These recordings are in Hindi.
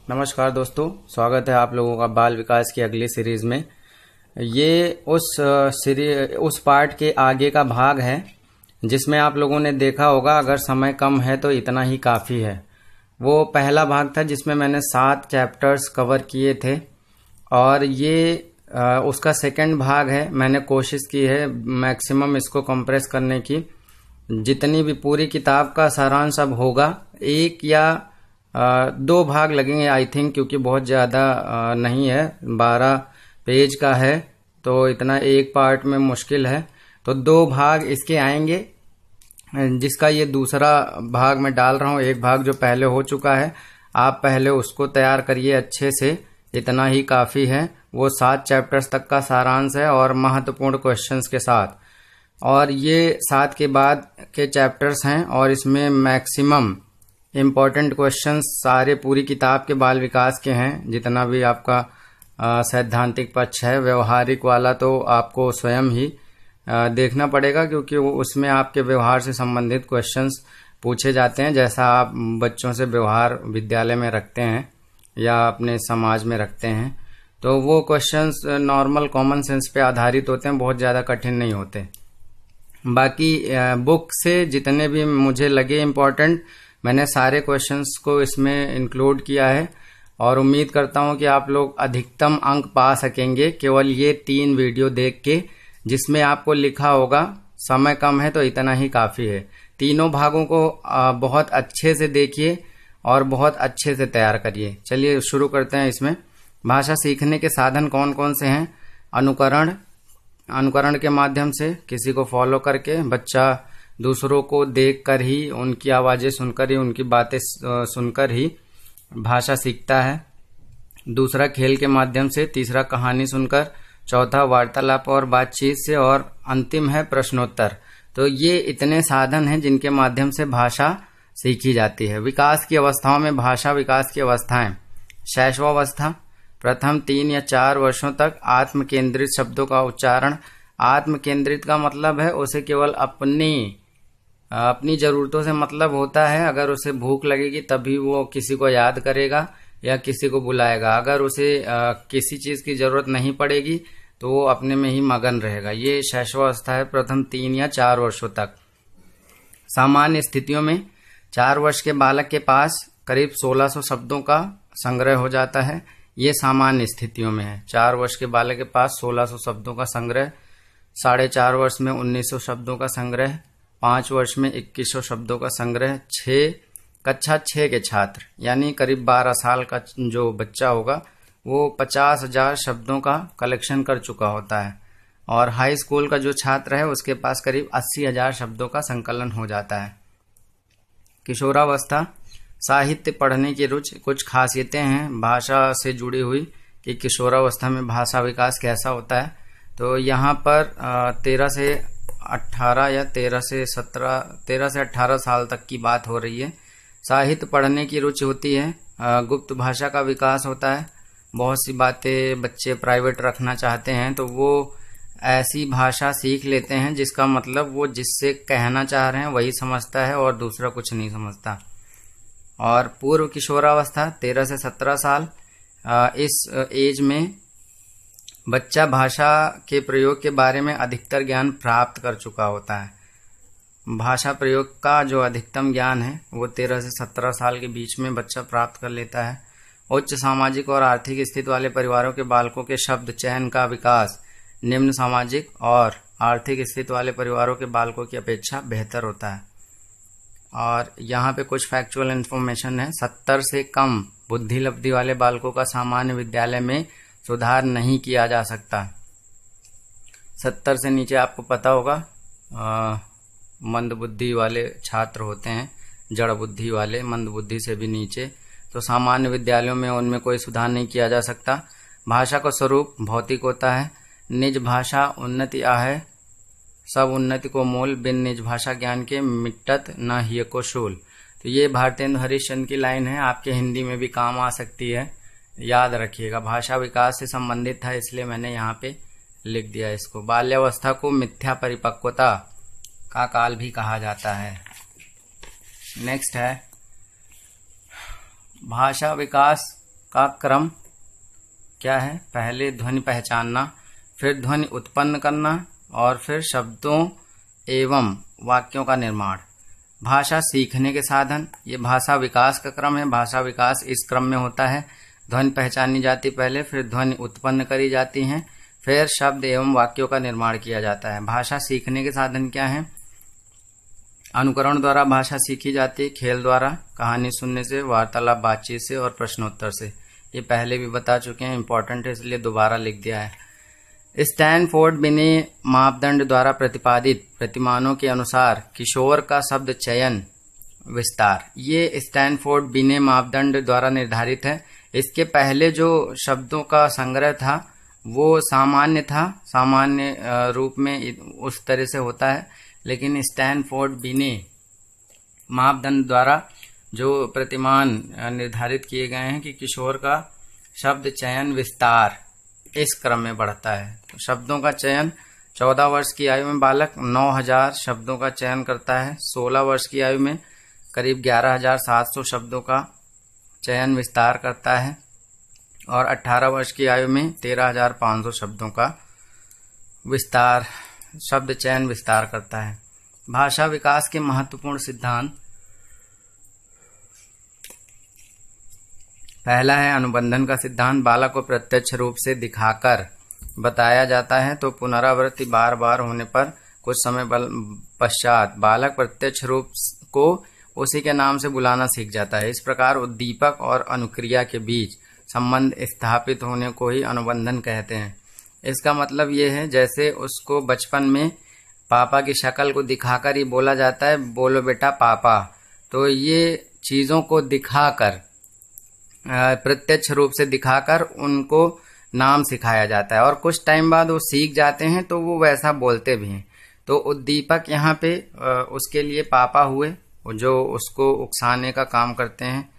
नमस्कार दोस्तों, स्वागत है आप लोगों का बाल विकास की अगली सीरीज में। ये उस पार्ट के आगे का भाग है जिसमें आप लोगों ने देखा होगा अगर समय कम है तो इतना ही काफ़ी है। वो पहला भाग था जिसमें मैंने 7 चैप्टर्स कवर किए थे और ये उसका सेकंड भाग है। मैंने कोशिश की है मैक्सिमम इसको कंप्रेस करने की। जितनी भी पूरी किताब का सारांश अब होगा, 1 या 2 भाग लगेंगे आई थिंक, क्योंकि बहुत ज़्यादा नहीं है, 12 पेज का है तो इतना एक पार्ट में मुश्किल है। तो 2 भाग इसके आएंगे, जिसका ये दूसरा भाग मैं डाल रहा हूँ। एक भाग जो पहले हो चुका है, आप पहले उसको तैयार करिए अच्छे से, इतना ही काफ़ी है। वो 7 चैप्टर्स तक का सारांश है और महत्वपूर्ण क्वेश्चंस के साथ। और ये 7 के बाद के चैप्टर्स हैं और इसमें मैक्सिमम इम्पॉर्टेंट क्वेश्चंस सारे पूरी किताब के बाल विकास के हैं। जितना भी आपका सैद्धांतिक पक्ष है, व्यवहारिक वाला तो आपको स्वयं ही देखना पड़ेगा, क्योंकि उसमें आपके व्यवहार से संबंधित क्वेश्चंस पूछे जाते हैं। जैसा आप बच्चों से व्यवहार विद्यालय में रखते हैं या अपने समाज में रखते हैं, तो वो क्वेश्चंस नॉर्मल कॉमन सेंस पे आधारित होते हैं, बहुत ज़्यादा कठिन नहीं होते। बाकी बुक से जितने भी मुझे लगे इम्पोर्टेंट, मैंने सारे क्वेश्चंस को इसमें इंक्लूड किया है और उम्मीद करता हूं कि आप लोग अधिकतम अंक पा सकेंगे केवल ये 3 वीडियो देख के, जिसमें आपको लिखा होगा समय कम है तो इतना ही काफ़ी है। तीनों भागों को बहुत अच्छे से देखिए और बहुत अच्छे से तैयार करिए। चलिए शुरू करते हैं। इसमें भाषा सीखने के साधन कौन कौन से हैं? अनुकरण के माध्यम से, किसी को फॉलो करके बच्चा दूसरों को देखकर ही, उनकी आवाज़ें सुनकर ही, उनकी बातें सुनकर ही भाषा सीखता है। दूसरा खेल के माध्यम से, तीसरा कहानी सुनकर, चौथा वार्तालाप और बातचीत से, और अंतिम है प्रश्नोत्तर। तो ये इतने साधन हैं जिनके माध्यम से भाषा सीखी जाती है। विकास की अवस्थाओं में भाषा विकास की अवस्थाएं: शैशवावस्था, प्रथम 3 या 4 वर्षों तक आत्म केंद्रित शब्दों का उच्चारण। आत्म केंद्रित का मतलब है उसे केवल अपनी जरूरतों से मतलब होता है। अगर उसे भूख लगेगी तभी वो किसी को याद करेगा या किसी को बुलाएगा। अगर उसे किसी चीज की जरूरत नहीं पड़ेगी तो वो अपने में ही मगन रहेगा। ये शैशवावस्था है, प्रथम 3 या 4 वर्षों तक। सामान्य स्थितियों में 4 वर्ष के बालक के पास करीब 1600 शब्दों का संग्रह हो जाता है। ये सामान्य स्थितियों में है। 4 वर्ष के बालक के पास 1600 शब्दों का संग्रह, 4.5 वर्ष में 1900 शब्दों का संग्रह, 5 वर्ष में 2100 शब्दों का संग्रह। कक्षा 6 के छात्र यानी करीब 12 साल का जो बच्चा होगा वो 50,000 शब्दों का कलेक्शन कर चुका होता है। और हाई स्कूल का जो छात्र है उसके पास करीब 80,000 शब्दों का संकलन हो जाता है। किशोरावस्था, साहित्य पढ़ने की रुचि। कुछ खासियतें हैं भाषा से जुड़ी हुई कि किशोरावस्था में भाषा विकास कैसा होता है। तो यहाँ पर 13 से 18 या 13 से 18 साल तक की बात हो रही है। साहित्य पढ़ने की रुचि होती है। गुप्त भाषा का विकास होता है। बहुत सी बातें बच्चे प्राइवेट रखना चाहते हैं तो वो ऐसी भाषा सीख लेते हैं जिसका मतलब वो जिससे कहना चाह रहे हैं वही समझता है और दूसरा कुछ नहीं समझता। और पूर्व किशोरावस्था 13 से 17 साल, इस एज में बच्चा भाषा के प्रयोग के बारे में अधिकतर ज्ञान प्राप्त कर चुका होता है। भाषा प्रयोग का जो अधिकतम ज्ञान है वो 13 से 17 साल के बीच में बच्चा प्राप्त कर लेता है। उच्च सामाजिक और आर्थिक स्थिति वाले परिवारों के बालकों के शब्द चयन का विकास निम्न सामाजिक और आर्थिक स्थिति वाले परिवारों के बालकों की अपेक्षा बेहतर होता है। और यहाँ पे कुछ फैक्चुअल इन्फॉर्मेशन है। 70 से कम बुद्धि लब्धि वाले बालकों का सामान्य विद्यालय में सुधार नहीं किया जा सकता। 70 से नीचे आपको पता होगा मंद बुद्धि वाले छात्र होते हैं, जड़ बुद्धि वाले, मंद बुद्धि से भी नीचे। तो सामान्य विद्यालयों में उनमें कोई सुधार नहीं किया जा सकता। भाषा का स्वरूप भौतिक होता है। निज भाषा उन्नति आहे, सब उन्नति को मूल, बिन निज भाषा ज्ञान के मिटत न हिय को शूल। तो ये भारतेंदु हरिश्चंद्र की लाइन है, आपके हिंदी में भी काम आ सकती है, याद रखिएगा। भाषा विकास से संबंधित था इसलिए मैंने यहाँ पे लिख दिया इसको। बाल्यावस्था को मिथ्या परिपक्वता का काल भी कहा जाता है। नेक्स्ट है भाषा विकास का क्रम क्या है? पहले ध्वनि पहचानना, फिर ध्वनि उत्पन्न करना और फिर शब्दों एवं वाक्यों का निर्माण। भाषा सीखने के साधन, ये भाषा विकास का क्रम है। भाषा विकास इस क्रम में होता है। ध्वनि पहचानी जाती पहले, फिर ध्वनि उत्पन्न करी जाती हैं, फिर शब्द एवं वाक्यों का निर्माण किया जाता है। भाषा सीखने के साधन क्या है? अनुकरण द्वारा भाषा सीखी जाती है, खेल द्वारा, कहानी सुनने से, वार्तालाप बातचीत से और प्रश्नोत्तर से। ये पहले भी बता चुके हैं, इंपॉर्टेंट है इसलिए दोबारा लिख दिया है। स्टैनफोर्ड बिने मापदंड द्वारा प्रतिपादित प्रतिमानों के अनुसार किशोर का शब्द चयन विस्तार, ये स्टैनफोर्ड बिने मापदंड द्वारा निर्धारित है। इसके पहले जो शब्दों का संग्रह था वो सामान्य था, सामान्य रूप में उस तरह से होता है, लेकिन स्टैनफोर्ड बिने मापदंड द्वारा जो प्रतिमान निर्धारित किए गए हैं कि किशोर का शब्द चयन विस्तार इस क्रम में बढ़ता है। तो शब्दों का चयन 14 वर्ष की आयु में बालक 9000 शब्दों का चयन करता है, 16 वर्ष की आयु में करीब 11700 शब्दों का चयन विस्तार करता है और 18 वर्ष की आयु में 13500 शब्दों का विस्तार शब्द चयन विस्तार करता है। भाषा विकास के महत्वपूर्ण सिद्धांत, पहला है अनुबंधन का सिद्धांत। बालक को प्रत्यक्ष रूप से दिखाकर बताया जाता है तो पुनरावृत्ति बार बार होने पर कुछ समय पश्चात बालक प्रत्यक्ष रूप को उसी के नाम से बुलाना सीख जाता है। इस प्रकार उद्दीपक और अनुक्रिया के बीच संबंध स्थापित होने को ही अनुबंधन कहते हैं। इसका मतलब ये है जैसे उसको बचपन में पापा की शक्ल को दिखाकर ही बोला जाता है, बोलो बेटा पापा, तो ये चीजों को दिखाकर प्रत्यक्ष रूप से दिखाकर उनको नाम सिखाया जाता है और कुछ टाइम बाद वो सीख जाते हैं तो वो वैसा बोलते भी हैं। तो उद्दीपक यहाँ पे उसके लिए पापा हुए जो उसको उकसाने का काम करते हैं,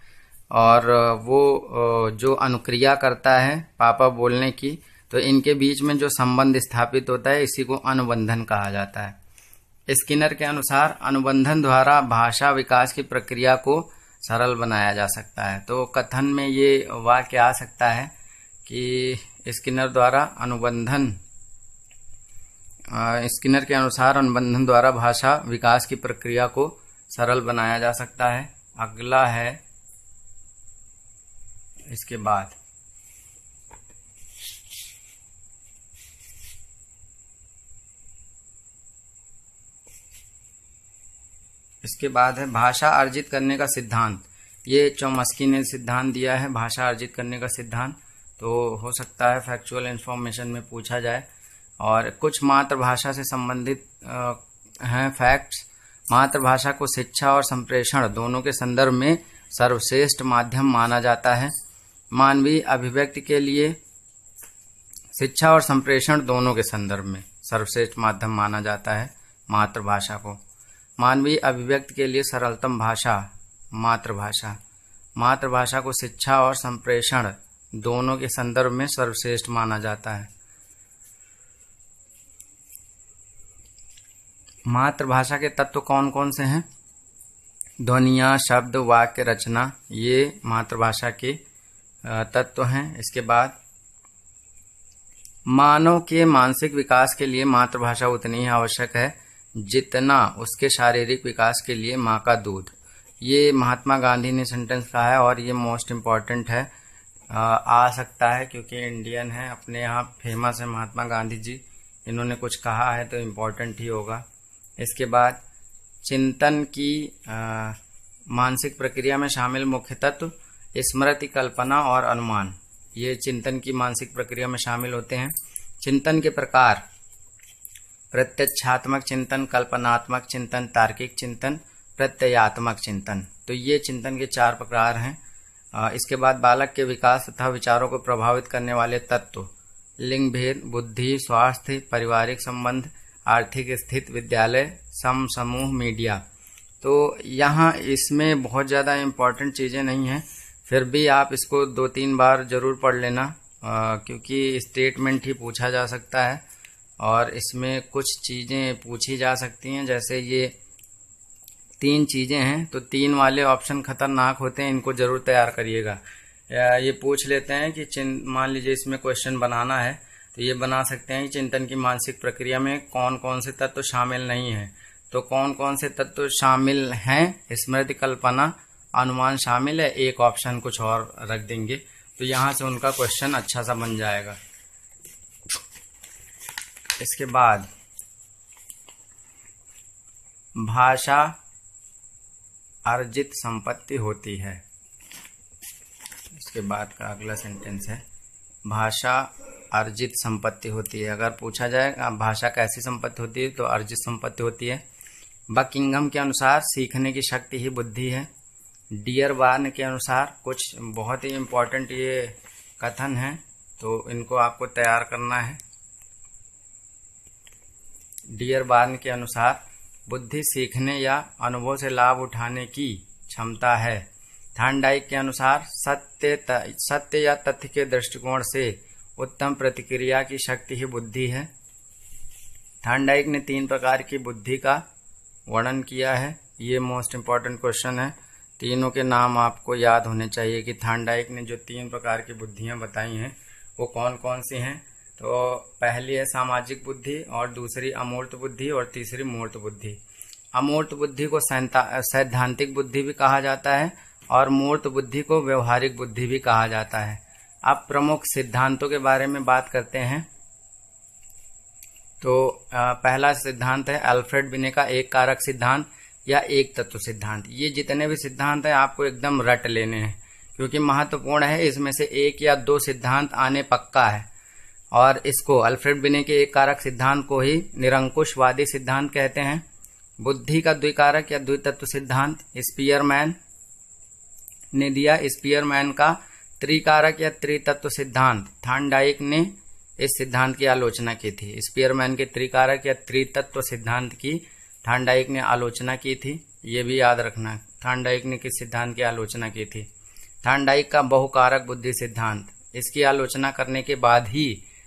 और वो जो अनुक्रिया करता है पापा बोलने की, तो इनके बीच में जो संबंध स्थापित होता है इसी को अनुबंधन कहा जाता है। स्किनर के अनुसार अनुबंधन द्वारा भाषा विकास की प्रक्रिया को सरल बनाया जा सकता है। तो कथन में ये वाक्य आ सकता है कि स्किनर द्वारा अनुबंधन, स्किनर के अनुसार अनुबंधन द्वारा भाषा विकास की प्रक्रिया को सरल बनाया जा सकता है। अगला है इसके बाद है भाषा अर्जित करने का सिद्धांत। ये चौमस्की ने सिद्धांत दिया है भाषा अर्जित करने का सिद्धांत, तो हो सकता है फैक्चुअल इंफॉर्मेशन में पूछा जाए। और कुछ मातृभाषा से संबंधित हैं फैक्ट्स। मातृभाषा को शिक्षा और संप्रेषण दोनों के संदर्भ में सर्वश्रेष्ठ माध्यम माना जाता है। मानवीय अभिव्यक्ति के लिए शिक्षा और संप्रेषण दोनों के संदर्भ में सर्वश्रेष्ठ माध्यम माना जाता है मातृभाषा को। मानवीय अभिव्यक्ति के लिए सरलतम भाषा मातृभाषा। मातृभाषा को शिक्षा और संप्रेषण दोनों के संदर्भ में सर्वश्रेष्ठ माना जाता है। मातृभाषा के तत्व कौन कौन से हैं? ध्वनियाँ, शब्द, वाक्य रचना, ये मातृभाषा के तत्व हैं। इसके बाद मानव के मानसिक विकास के लिए मातृभाषा उतनी ही आवश्यक है जितना उसके शारीरिक विकास के लिए माँ का दूध। ये महात्मा गांधी ने सेंटेंस कहा है और ये मोस्ट इम्पॉर्टेंट है, आ सकता है क्योंकि इंडियन है, अपने यहाँ फेमस है महात्मा गांधी जी, इन्होंने कुछ कहा है तो इम्पोर्टेंट ही होगा। इसके बाद चिंतन की मानसिक प्रक्रिया में शामिल मुख्य तत्व स्मृति, कल्पना और अनुमान, ये चिंतन की मानसिक प्रक्रिया में शामिल होते हैं। चिंतन के प्रकार प्रत्यक्षात्मक चिंतन, कल्पनात्मक चिंतन, तार्किक चिंतन, प्रत्ययात्मक चिंतन, तो ये चिंतन के 4 प्रकार हैं। इसके बाद बालक के विकास तथा विचारों को प्रभावित करने वाले तत्व लिंग भेद, बुद्धि, स्वास्थ्य, पारिवारिक संबंध, आर्थिक स्थिति, विद्यालय, समूह, मीडिया। तो यहाँ इसमें बहुत ज़्यादा इम्पोर्टेंट चीज़ें नहीं हैं, फिर भी आप इसको 2-3 बार जरूर पढ़ लेना क्योंकि स्टेटमेंट ही पूछा जा सकता है और इसमें कुछ चीज़ें पूछी जा सकती हैं। जैसे ये 3 चीज़ें हैं तो 3 वाले ऑप्शन खतरनाक होते हैं, इनको जरूर तैयार करिएगा। ये पूछ लेते हैं कि मान लीजिए इसमें क्वेश्चन बनाना है तो ये बना सकते हैं कि चिंतन की मानसिक प्रक्रिया में कौन कौन से तत्व शामिल नहीं है। तो कौन कौन से तत्व शामिल हैं? स्मृति, कल्पना, अनुमान शामिल है। एक ऑप्शन कुछ और रख देंगे तो यहां से उनका क्वेश्चन अच्छा सा बन जाएगा। इसके बाद भाषा अर्जित संपत्ति होती है। इसके बाद का अगला सेंटेंस है भाषा अर्जित संपत्ति होती है। अगर पूछा जाए भाषा कैसी संपत्ति होती है तो अर्जित संपत्ति होती है। बकिंघम के अनुसार सीखने की शक्ति ही बुद्धि है। डियरबार्न के अनुसार कुछ बहुत ही इम्पोर्टेंट ये कथन है तो इनको आपको तैयार करना है। डियरबार्न के अनुसार बुद्धि सीखने या अनुभव से लाभ उठाने की क्षमता है। थॉर्नडाइक के अनुसार सत्य या तथ्य के दृष्टिकोण से उत्तम प्रतिक्रिया की शक्ति ही बुद्धि है। थॉर्नडाइक ने 3 प्रकार की बुद्धि का वर्णन किया है। ये मोस्ट इम्पॉर्टेंट क्वेश्चन है। तीनों के नाम आपको याद होने चाहिए कि थॉर्नडाइक ने जो 3 प्रकार की बुद्धियां बताई हैं वो कौन कौन सी हैं। तो पहली है सामाजिक बुद्धि, और दूसरी अमूर्त बुद्धि, और तीसरी मूर्त बुद्धि। अमूर्त बुद्धि को सैद्धांतिक बुद्धि भी कहा जाता है और मूर्त बुद्धि को व्यवहारिक बुद्धि भी कहा जाता है। अब प्रमुख सिद्धांतों के बारे में बात करते हैं। तो पहला सिद्धांत है अल्फ्रेड बिने का एक कारक सिद्धांत या एक तत्व सिद्धांत। ये जितने भी सिद्धांत हैं आपको एकदम रट लेने हैं क्योंकि महत्वपूर्ण है। इसमें से 1 या 2 सिद्धांत आने पक्का है। और इसको अल्फ्रेड बिने के एक कारक सिद्धांत को ही निरंकुशवादी सिद्धांत कहते हैं। बुद्धि का द्विकारक या द्वितत्व सिद्धांत स्पीयरमैन ने दिया। स्पीयरमैन का त्रिकारक या त्रितत्व सिद्धांत थॉर्नडाइक ने इस सिद्धांत की आलोचना की थी। स्पीयरमैन के त्रिकारक या त्रितत्व सिद्धांत की थॉर्नडाइक ने आलोचना की थी। ये भी याद रखना थॉर्नडाइक ने किस सिद्धांत की आलोचना की थी। थॉर्नडाइक का बहुकारक बुद्धि सिद्धांत, इसकी आलोचना करने के बाद ही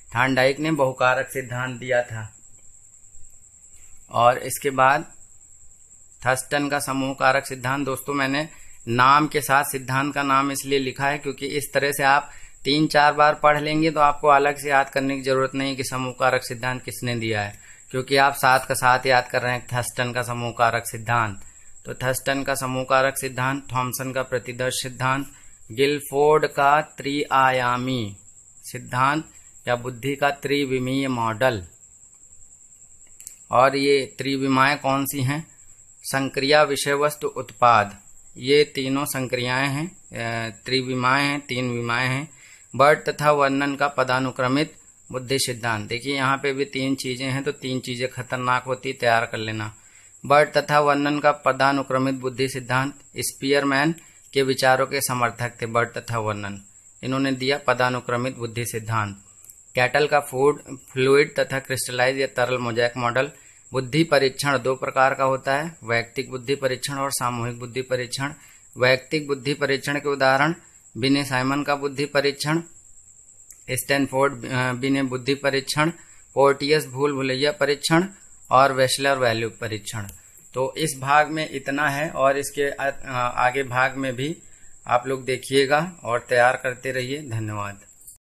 थॉर्नडाइक ने बहुकारक सिद्धांत दिया था। और इसके बाद थर्स्टन का समूह कारक सिद्धांत। दोस्तों मैंने नाम के साथ सिद्धांत का नाम इसलिए लिखा है क्योंकि इस तरह से आप 3-4 बार पढ़ लेंगे तो आपको अलग से याद करने की जरूरत नहीं कि समूह कारक सिद्धांत किसने दिया है, क्योंकि आप साथ का साथ याद कर रहे हैं थर्स्टन का समूह कारक सिद्धांत। तो थर्स्टन का समूह कारक सिद्धांत, थॉमसन का प्रतिदर्श सिद्धांत, गिलफोर्ड का त्रिआयामी सिद्धांत या बुद्धि का त्रिविमीय मॉडल। और ये त्रिविमाएं कौन सी हैं? संक्रिया, विषय वस्तु, उत्पाद, ये तीनों संक्रियाएं हैं, त्रिविमाएं हैं, 3 विमाएं हैं। वर्ड तथा वर्णन का पदानुक्रमित बुद्धि सिद्धांत। देखिए यहाँ पे भी 3 चीजें हैं तो 3 चीजें खतरनाक होती, तैयार कर लेना। वर्ड तथा वर्णन का पदानुक्रमित बुद्धि सिद्धांत स्पीयरमैन के विचारों के समर्थक थे। वर्ड तथा वर्णन इन्होंने दिया पदानुक्रमित बुद्धि सिद्धांत। कैटल का फ्लूइड तथा क्रिस्टलाइज या तरल मोज़ेक मॉडल। बुद्धि परीक्षण 2 प्रकार का होता है, वैयक्तिक बुद्धि परीक्षण और सामूहिक बुद्धि परीक्षण। वैयक्तिक बुद्धि परीक्षण के उदाहरण बिने साइमन का बुद्धि परीक्षण, स्टैनफोर्ड बिने बुद्धि परीक्षण, पोर्टियस भूल भुलैया परीक्षण और वेशलर वैल्यू परीक्षण। तो इस भाग में इतना है और इसके आगे भाग में भी आप लोग देखिएगा और तैयार करते रहिए। धन्यवाद।